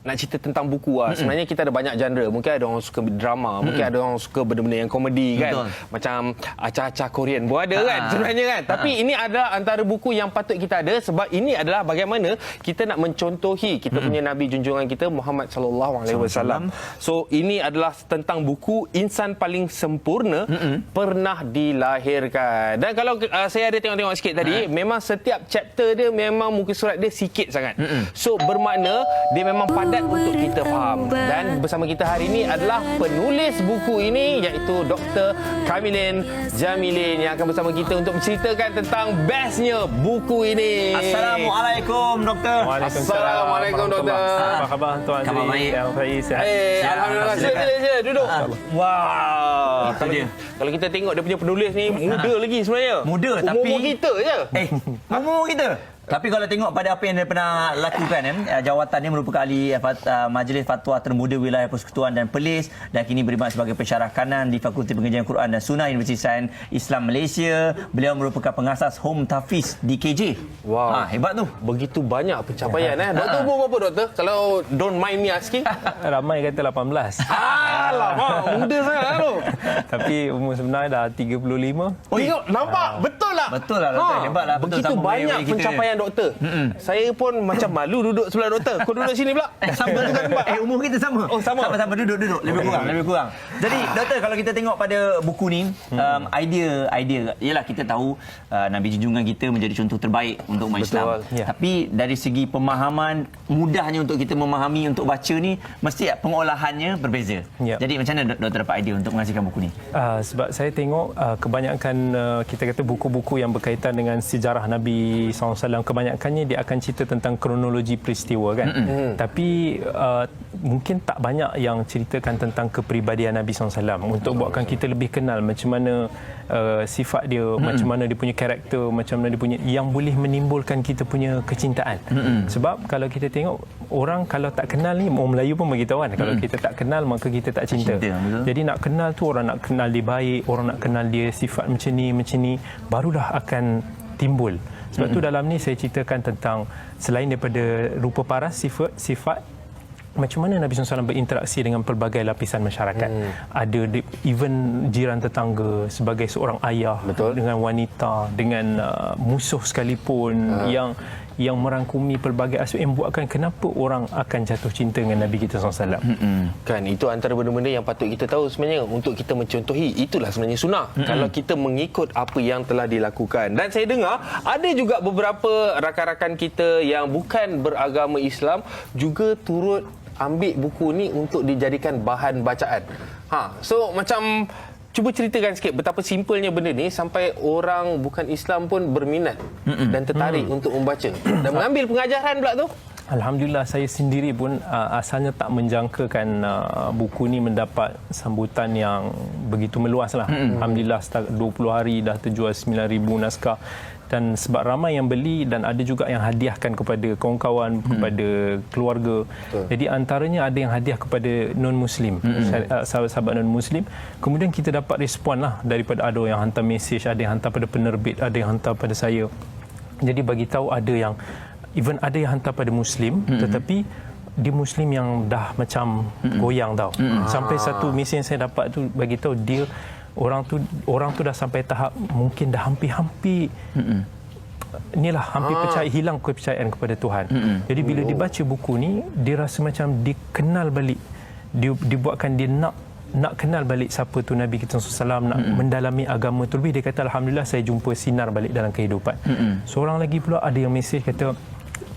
nak cerita tentang buku lah. Sebenarnya kita ada banyak genre. Mungkin ada orang suka drama, mungkin ada orang suka benda-benda yang komedi kan. Betul. Macam acah-acah Korean pun ada kan sebenarnya kan. Tapi ini adalah antara buku yang patut kita ada sebab ini adalah bagaimana kita nak mencontohi kita punya Nabi junjungan kita Muhammad sallallahu alaihi wasallam. So ini adalah tentang buku insan paling sempurna pernah dilahirkan. Dan kalau saya ada tengok-tengok sikit tadi, memang setiap chapter dia memang muka surat dia sikit sangat. So bermakna dia memang padat untuk kita faham. Dan bersama kita hari ini adalah penulis buku ini iaitu Dr. Kamilin Jamilin yang akan bersama kita untuk menceritakan tentang bestnya buku ini. Assalamualaikum doktor. Assalamualaikum doktor. Apa khabar tuan? Khabar baik. Sihat. Alhamdulillah. Sila duduk. Wow. Itu dia. Kalau kita tengok dia punya penulis ni muda lagi sebenarnya. Muda umur tapi kita je. Umur kita. Tapi kalau tengok pada apa yang dia pernah lakukan jawatan dia merupakan ahli Majlis Fatwa Termuda Wilayah Persekutuan dan Perlis dan kini berkhidmat sebagai pensyarah kanan di Fakulti Pengajian Quran dan Sunnah Universiti Sains Islam Malaysia. Beliau merupakan pengasas Home Tafiz di KJ. Wow. Hebat tu. Begitu banyak pencapaian Doktor umur berapa doktor? Kalau don't mind me asking. Ramai kata 18. Alamak, muda sangat tu. Tapi umur sebenarnya dah 35. Tengok, nampak? Betul lah. Betul lah doktor. Hebatlah. Betul, Begitu sama banyak kita. pencapaian doktor. Saya pun macam malu duduk sebelah doktor. Kau duduk sini pula. Sama juga nampak. Umur kita sama. Oh, sama. Sama-sama duduk lebih kurang. Jadi doktor kalau kita tengok pada buku ni idea ialah kita tahu Nabi junjungan kita menjadi contoh terbaik untuk umat Islam. Ya. Tapi dari segi pemahaman mudahnya untuk kita memahami untuk baca ni mesti pengolahannya berbeza. Ya. Jadi macam mana doktor dapat idea untuk mengasihkan buku ni? Sebab saya tengok kebanyakan kita kata buku-buku yang berkaitan dengan sejarah Nabi SAW kebanyakannya dia akan cerita tentang kronologi peristiwa kan. Tapi mungkin tak banyak yang ceritakan tentang kepribadian Nabi SAW untuk buatkan kita lebih kenal macam mana sifat dia, macam mana dia punya karakter, macam mana dia punya yang boleh menimbulkan kita punya kecintaan. Sebab kalau kita tengok orang kalau tak kenal ni, orang Melayu pun beritahu kan, kalau kita tak kenal maka kita tak cinta. Jadi nak kenal tu orang nak kenal dia baik, orang nak kenal dia sifat macam ni barulah akan timbul. Sebab tu dalam ni saya ceritakan tentang selain daripada rupa paras, sifat macam mana Nabi SAW berinteraksi dengan pelbagai lapisan masyarakat. Ada even jiran tetangga sebagai seorang ayah. Betul. Dengan wanita, dengan musuh sekalipun yang merangkumi pelbagai aspek yang buatkan kenapa orang akan jatuh cinta dengan Nabi kita SAW. Kan itu antara benda-benda yang patut kita tahu sebenarnya untuk kita mencontohi. Itulah sebenarnya sunnah. Kalau kita mengikut apa yang telah dilakukan. Dan saya dengar ada juga beberapa rakan-rakan kita yang bukan beragama Islam juga turut ambil buku ni untuk dijadikan bahan bacaan. So macam cuba ceritakan sikit betapa simpelnya benda ni sampai orang bukan Islam pun berminat dan tertarik untuk membaca dan mengambil pengajaran pula tu. Alhamdulillah saya sendiri pun asalnya tak menjangkakan buku ni mendapat sambutan yang begitu meluas lah. Alhamdulillah setakat 20 hari dah terjual 9,000 naskah. Dan sebab ramai yang beli dan ada juga yang hadiahkan kepada kawan-kawan, kepada keluarga. Jadi antaranya ada yang hadiah kepada non-Muslim, sahabat-sahabat non-Muslim. Kemudian kita dapat respon lah daripada ada yang hantar mesej, ada yang hantar pada penerbit, ada yang hantar pada saya. Jadi bagi tahu ada yang even ada yang hantar pada Muslim, tetapi dia Muslim yang dah macam goyang tau. Sampai satu mesej yang saya dapat tu bagi tahu dia orang tu dah sampai tahap mungkin dah hampir inilah hampir hilang kepercayaan kepada Tuhan. Jadi bila dia baca buku ni dia rasa macam dia kenal balik, dibuatkan dia nak kenal balik siapa tu Nabi kita SAW, nak mendalami agama tu lebih. Dia kata alhamdulillah saya jumpa sinar balik dalam kehidupan. Seorang lagi pula ada yang mesej kata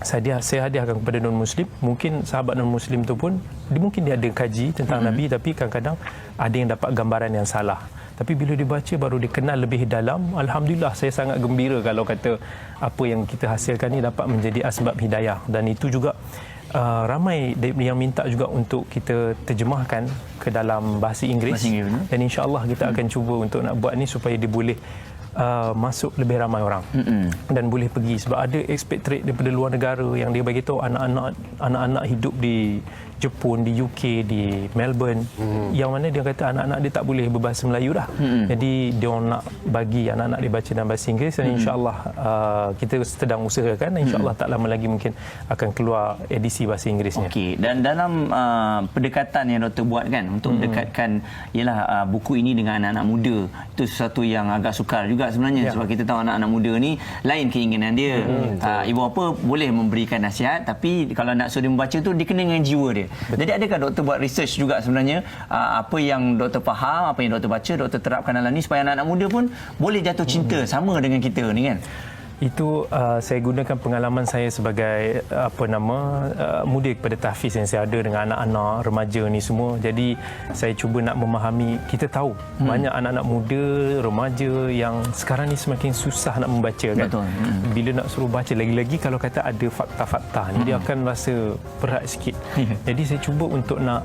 saya hadiahkan kepada non-Muslim. Mungkin sahabat non-Muslim tu pun mungkin dia ada kaji tentang Nabi tapi kadang-kadang ada yang dapat gambaran yang salah. Tapi bila dibaca baru dikenal lebih dalam. Alhamdulillah saya sangat gembira kalau kata apa yang kita hasilkan ni dapat menjadi asbab hidayah. Dan itu juga ramai yang minta juga untuk kita terjemahkan ke dalam bahasa Inggeris. Dan insya-Allah kita akan cuba untuk nak buat ni supaya dia boleh masuk lebih ramai orang dan boleh pergi. Sebab ada expatriate daripada luar negara yang dia bagi tahu anak-anak hidup di Jepun, di UK, di Melbourne, yang mana dia kata anak-anak dia tak boleh berbahasa Melayu dah. Jadi dia orang nak bagi anak-anak dia baca dalam bahasa Inggeris, dan insya-Allah kita sedang usahakan, insya-Allah tak lama lagi mungkin akan keluar edisi bahasa Inggerisnya. Okey, dan dalam pendekatan yang doktor buat kan untuk mendekatkan ialah buku ini dengan anak-anak muda, itu sesuatu yang agak sukar juga sebenarnya, sebab kita tahu anak-anak muda ni lain keinginan dia. Ibu bapa boleh memberikan nasihat, tapi kalau nak suruh dia membaca tu dia kena dengan jiwa dia. Jadi adakah doktor buat research juga sebenarnya apa yang doktor faham, apa yang doktor baca, doktor terapkan dalam ni supaya anak-anak muda pun boleh jatuh cinta sama dengan kita ni kan? Itu saya gunakan pengalaman saya sebagai mudir kepada tahfiz yang saya ada dengan anak-anak remaja ni semua. Jadi saya cuba nak memahami, kita tahu banyak anak-anak muda, remaja yang sekarang ni semakin susah nak membaca kan. Betul. Bila nak suruh baca, lagi-lagi kalau kata ada fakta-fakta ni dia akan rasa berat sikit. Jadi saya cuba untuk nak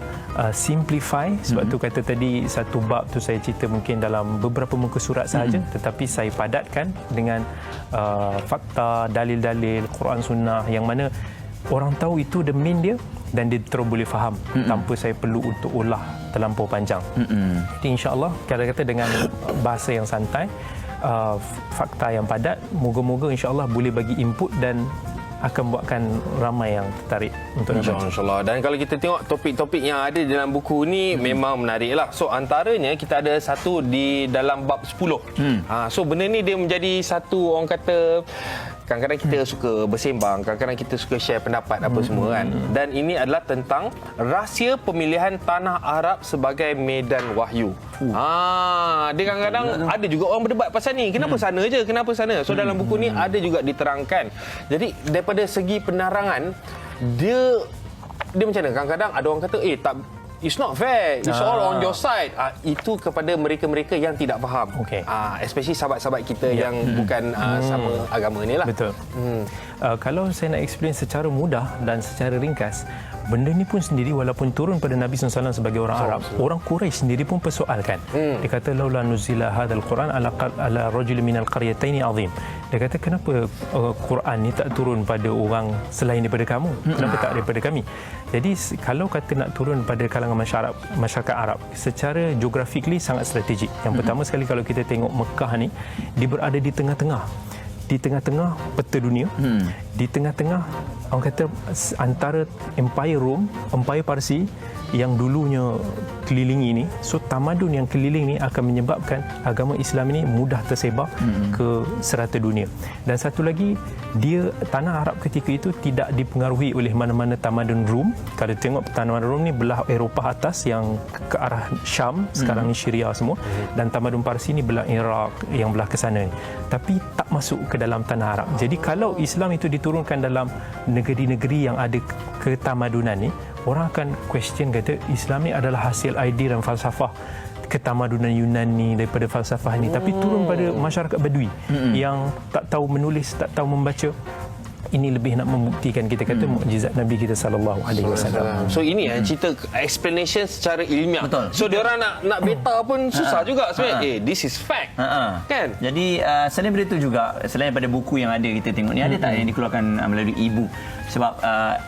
simplify, sebab tu kata tadi satu bab tu saya cerita mungkin dalam beberapa muka surat sahaja, tetapi saya padatkan dengan fakta, dalil-dalil Quran Sunnah yang mana orang tahu itu the main dia, dan dia terus boleh faham tanpa saya perlu untuk ulah terlampau panjang. Jadi insya-Allah kata-kata dengan bahasa yang santai, fakta yang padat, moga-moga insya-Allah boleh bagi input dan akan buatkan ramai yang tertarik untuk membaca. InsyaAllah. Dan kalau kita tengok topik-topik yang ada dalam buku ni memang menarik lah. So antaranya kita ada satu di dalam bab 10. So benda ni dia menjadi satu, orang kata, kadang-kadang kita suka bersembang, kadang-kadang kita suka share pendapat apa semua kan. Dan ini adalah tentang rahsia pemilihan tanah Arab sebagai medan wahyu. Dia kadang-kadang ada juga orang berdebat pasal ni. Kenapa sana je? Kenapa sana? So dalam buku ni ada juga diterangkan. Jadi daripada segi penerangan, dia macam mana? Kadang-kadang ada orang kata, tak, it's not fair. It's all on your side. Itu kepada mereka-mereka yang tidak faham. Okay. Especially sahabat-sahabat kita yang bukan sama agama ni lah. Betul. Kalau saya nak explain secara mudah dan secara ringkas, benda ni pun sendiri walaupun turun pada Nabi SAW sebagai orang Arab, orang Quraisy sendiri pun persoalkan. Dia kata laula nuzila hadzal Quran ala rajul minal qaryataini azim. Dia kata kenapa Quran ni tak turun pada orang selain daripada kamu? Kenapa tak daripada kami? Jadi kalau kata nak turun pada kalangan masyarakat Arab, secara geographically sangat strategik. Yang pertama sekali, kalau kita tengok Mekah ni, dia berada di tengah-tengah peta dunia, di tengah-tengah orang kata antara Empire Rom, Empire Parsi yang dulunya kelilingi ini. So tamadun yang keliling ni akan menyebabkan agama Islam ini mudah tersebar ke serata dunia. Dan satu lagi, dia tanah Arab ketika itu tidak dipengaruhi oleh mana-mana tamadun Rom. Kalau tengok tamadun Rom ni belah Eropah atas yang ke arah Syam, sekarang ni Syria semua, dan tamadun Parsi ni belah Iraq yang belah ke sana ni. Tapi tak masuk ke dalam tanah Arab. Jadi kalau Islam itu diturunkan dalam negeri-negeri yang ada ketamadunan ni, orang akan question, kata Islam ni adalah hasil idea dan falsafah ketamadunan Yunani daripada falsafah ni, tapi turun pada masyarakat Badui yang tak tahu menulis, tak tahu membaca. Ini lebih nak membuktikan, kita kata, mukjizat Nabi kita sallallahu alaihi wasallam. So ini cerita explanation secara ilmiah. Betul. So dia orang nak beta pun susah juga sebenarnya. This is fact. Kan? Jadi selain daripada itu juga, selain daripada buku yang ada kita tengok ni, ada tak yang dikeluarkan melalui e-book? Sebab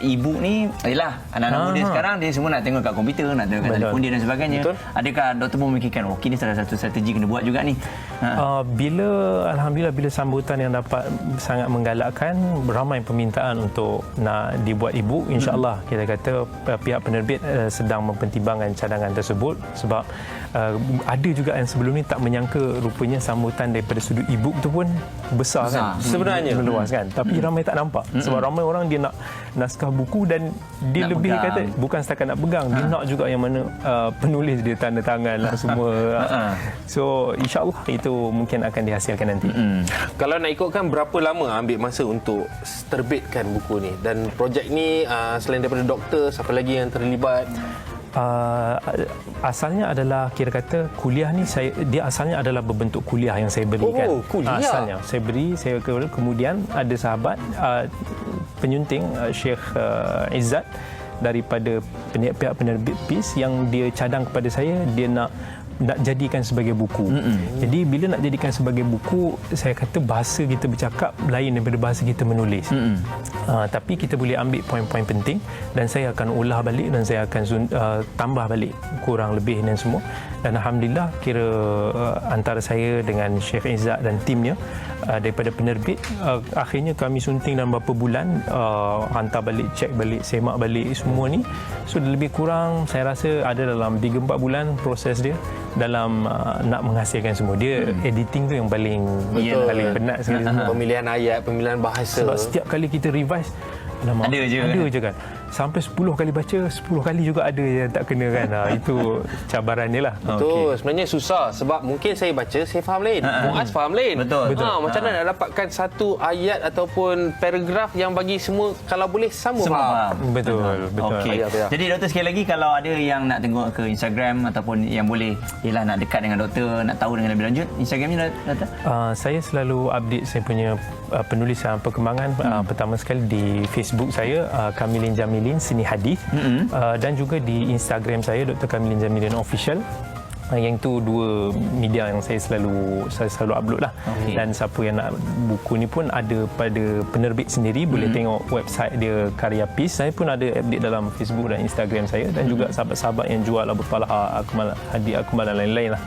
e-book ni ialah anak-anak muda sekarang dia semua nak tengok kat komputer, nak tengok kat telefon dia dan sebagainya. Betul. Adakah doktor pun memikirkan okey ni salah satu strategi kena buat juga ni? Alhamdulillah bila sambutan yang dapat sangat menggalakkan, ramai permintaan untuk nak dibuat e-book, insya-Allah kita kata pihak penerbit sedang mempertimbangkan cadangan tersebut. Sebab ada juga yang sebelum ni tak menyangka rupanya sambutan daripada sudut e-book tu pun besar kan sebenarnya, meluas kan, tapi ramai tak nampak. Sebab ramai orang dia nak naskah buku dan dia nak lebih pegang. Kata bukan setakat nak pegang, dia nak juga yang mana penulis dia tanda tangan lah semua. So insya-Allah itu mungkin akan dihasilkan nanti. Kalau nak ikutkan, berapa lama ambil masa untuk terbitkan buku ni? Dan projek ni selain daripada doktor, siapa lagi yang terlibat? Asalnya adalah, kira kata kuliah ni dia asalnya adalah berbentuk kuliah yang saya berikan. Kuliah. Asalnya saya kemudian ada sahabat penyunting Syekh Izzat daripada pihak penerbit PIS yang dia cadang kepada saya, dia nak jadikan sebagai buku. Jadi bila nak jadikan sebagai buku, saya kata bahasa kita bercakap lain daripada bahasa kita menulis. Tapi kita boleh ambil poin-poin penting dan saya akan ulah balik dan saya akan tambah balik kurang lebih dan semua. Dan alhamdulillah kira antara saya dengan Syekh Izzat dan timnya daripada penerbit, akhirnya kami sunting dalam beberapa bulan, hantar balik, cek balik, semak balik semua ni. So lebih kurang saya rasa ada dalam 3-4 bulan proses dia dalam nak menghasilkan semua. Dia editing tu yang paling penat sekali semua. Pemilihan ayat, pemilihan bahasa. Sebab setiap kali kita revise, alamak, Ada je kan. Sampai 10 kali baca, 10 kali juga ada yang tak kena kan. Itu cabarannya lah. Betul. Sebenarnya susah sebab mungkin saya baca, saya faham lain. Muaz faham lain. Betul. Macam mana nak dapatkan satu ayat ataupun paragraf yang bagi semua kalau boleh sama faham. Betul. Okey. Ayat. Jadi doktor, sekali lagi kalau ada yang nak tengok ke Instagram ataupun yang boleh ialah nak dekat dengan doktor, nak tahu dengan lebih lanjut, Instagramnya doktor? Saya selalu update saya punya penulisan perkembangan. Pertama sekali di Facebook saya, Kamilin Jamilin Seni Hadis, dan juga di Instagram saya Dr. Kamilin Jamilin Official. Yang itu dua media yang saya selalu upload lah. Dan siapa yang nak buku ni pun ada pada penerbit sendiri, boleh tengok website dia Karya Peace. Saya pun ada update dalam Facebook dan Instagram saya, dan juga sahabat-sahabat yang jual Abu Talha, Akmal, Hadi Akmal dan lain-lain lah.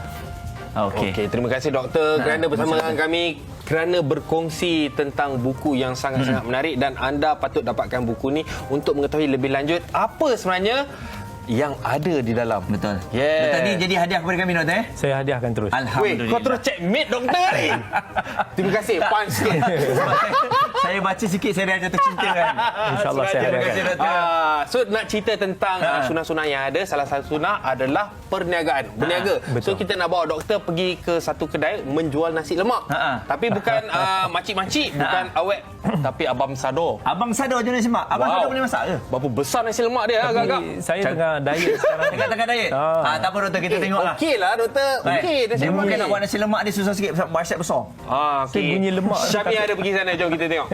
Okey, terima kasih doktor kerana bersama dengan kami, kerana berkongsi tentang buku yang sangat-sangat menarik, dan anda patut dapatkan buku ni untuk mengetahui lebih lanjut apa sebenarnya yang ada di dalam. Betul. Yeah. Doktor ni jadi hadiah kepada kami doktor. Saya hadiahkan terus. Weh, Alhamdulillah. kau terus checkmate doktor ni. Terima kasih, punch sikit. Saya baca sikit, saya dah jatuh cinta kan. InsyaAllah saya Terima hadiahkan. kasih doktor. So nak cerita tentang sunah-sunah yang ada, salah satu sunah adalah perniagaan, berniaga. So kita nak bawa doktor pergi ke satu kedai menjual nasi lemak. Tapi bukan makcik-makcik, bukan awet, tapi Abang Sado. Abang Sado je nasi lemak. Abang Sado boleh masak ke? Berapa besar nasi lemak dia agak-agak? Saya tengah diet sekarang. Tengah-tengah diet. Tak apa doktor, kita tengoklah. Okey lah doktor. Okey, nasi Dia lemak mungkin ni. nak buat nasi lemak dia susah sikit, basyat besar. Okey. Bunyi lemak. Syami ada pergi sana, jom kita tengok.